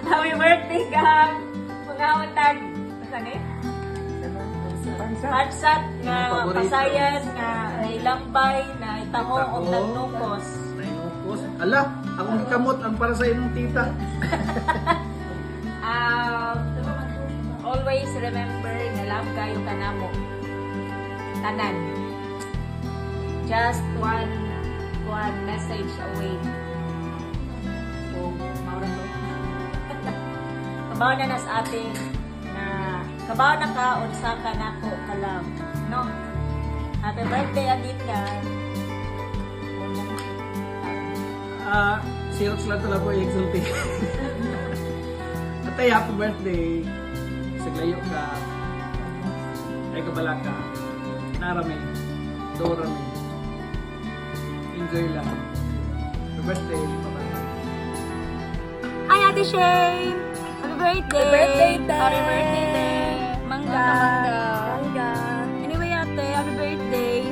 Happy birthday ka. Mga utag. Saan eh? Hatsat nga pasayan nga nailambay na itamo o nagnukos. Nainukos. Ala, akong gikamot ang para sa inyong tita. Always remember na love kayo kanamo. Tanan. Just one message away. So, maura to. Kabaw na nas ating na kabaw na ka unsa ka nako kalam, no? Happy birthday again ka. Sales lang talaga po yung exulting. Atay, happy birthday. Saglayo ka. Ay kabalaka. Narami. Dorami. Enjoy lang. Happy birthday. Ay, Ate Shane! Happy birthday! Happy birthday, Te! Happy birthday, Te! Mangga! Mangga. Anyway, Ate, happy birthday!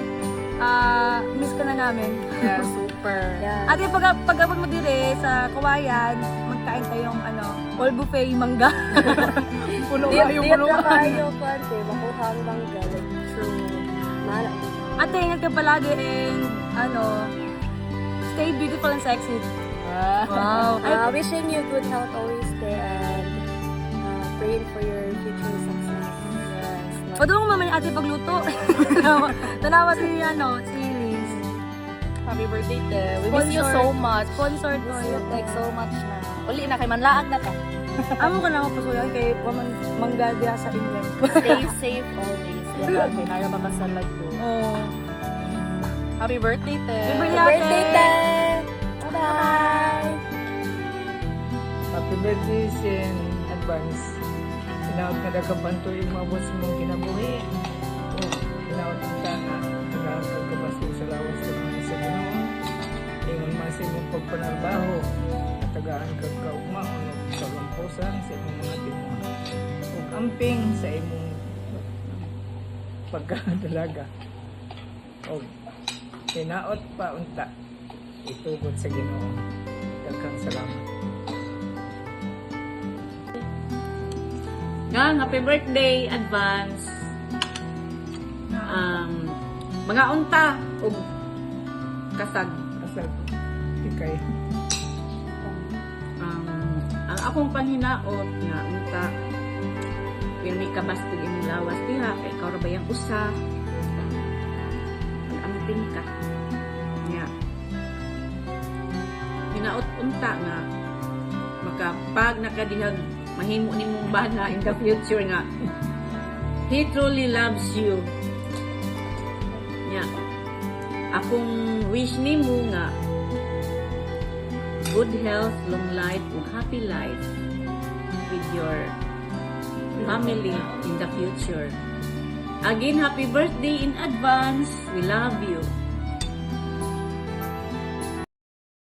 Miss ka na namin. Yeah, super. Yeah. Ate, pag-abot mo dire sa Kawayan, magkain tayong all buffet mangga. Puno kayo kwante, makuhang mangga. So, mahal. Ate, ingat ka palagi and stay beautiful and sexy. Wow. Wishing you good health always there and praying for your future success. Yes. O doon mamaya ate pagluto. Tanawa si Liz. Happy birthday, Te. We miss you so much. Sponsored ko. Like so much na. Uli na kay manlaag na ta. Amo ka na ako pasuyan kay mangga diya sa England. Stay safe always. Diba? Kay nara pa sa lagdo. Oh. Happy birthday, Te. Happy birthday, Te. Bye-bye. Happy birthday in advance. Tinawag na dagabanto yung mga boss mong kinabuhi. O, tinawag ka na. Tinawag ka basta sa lawas ka mga sa Ginoo. Ingon masin mong pagpanarbaho. At tagaan ka kaugma o nagsalampusan sa imong mga timuha. O amping sa imong pagkadalaga. O, tinaot pa unta. Itugod sa Ginoo. Daghang salamat. Gang, happy birthday advance. Mga unta ug kasag. Asal, ikay. Ang akong panghinaot nga unta pirmi ka bastog imong lawas diha kay ikaw ra bayang usa. Ang ka. Nya. Hinaot unta nga makapag nakadihag mahimo nimong bana in the future nga he truly loves you. Nya. Akong wish nimo nga good health, long life, ug happy life with your family in the future. Again, happy birthday in advance. We love you.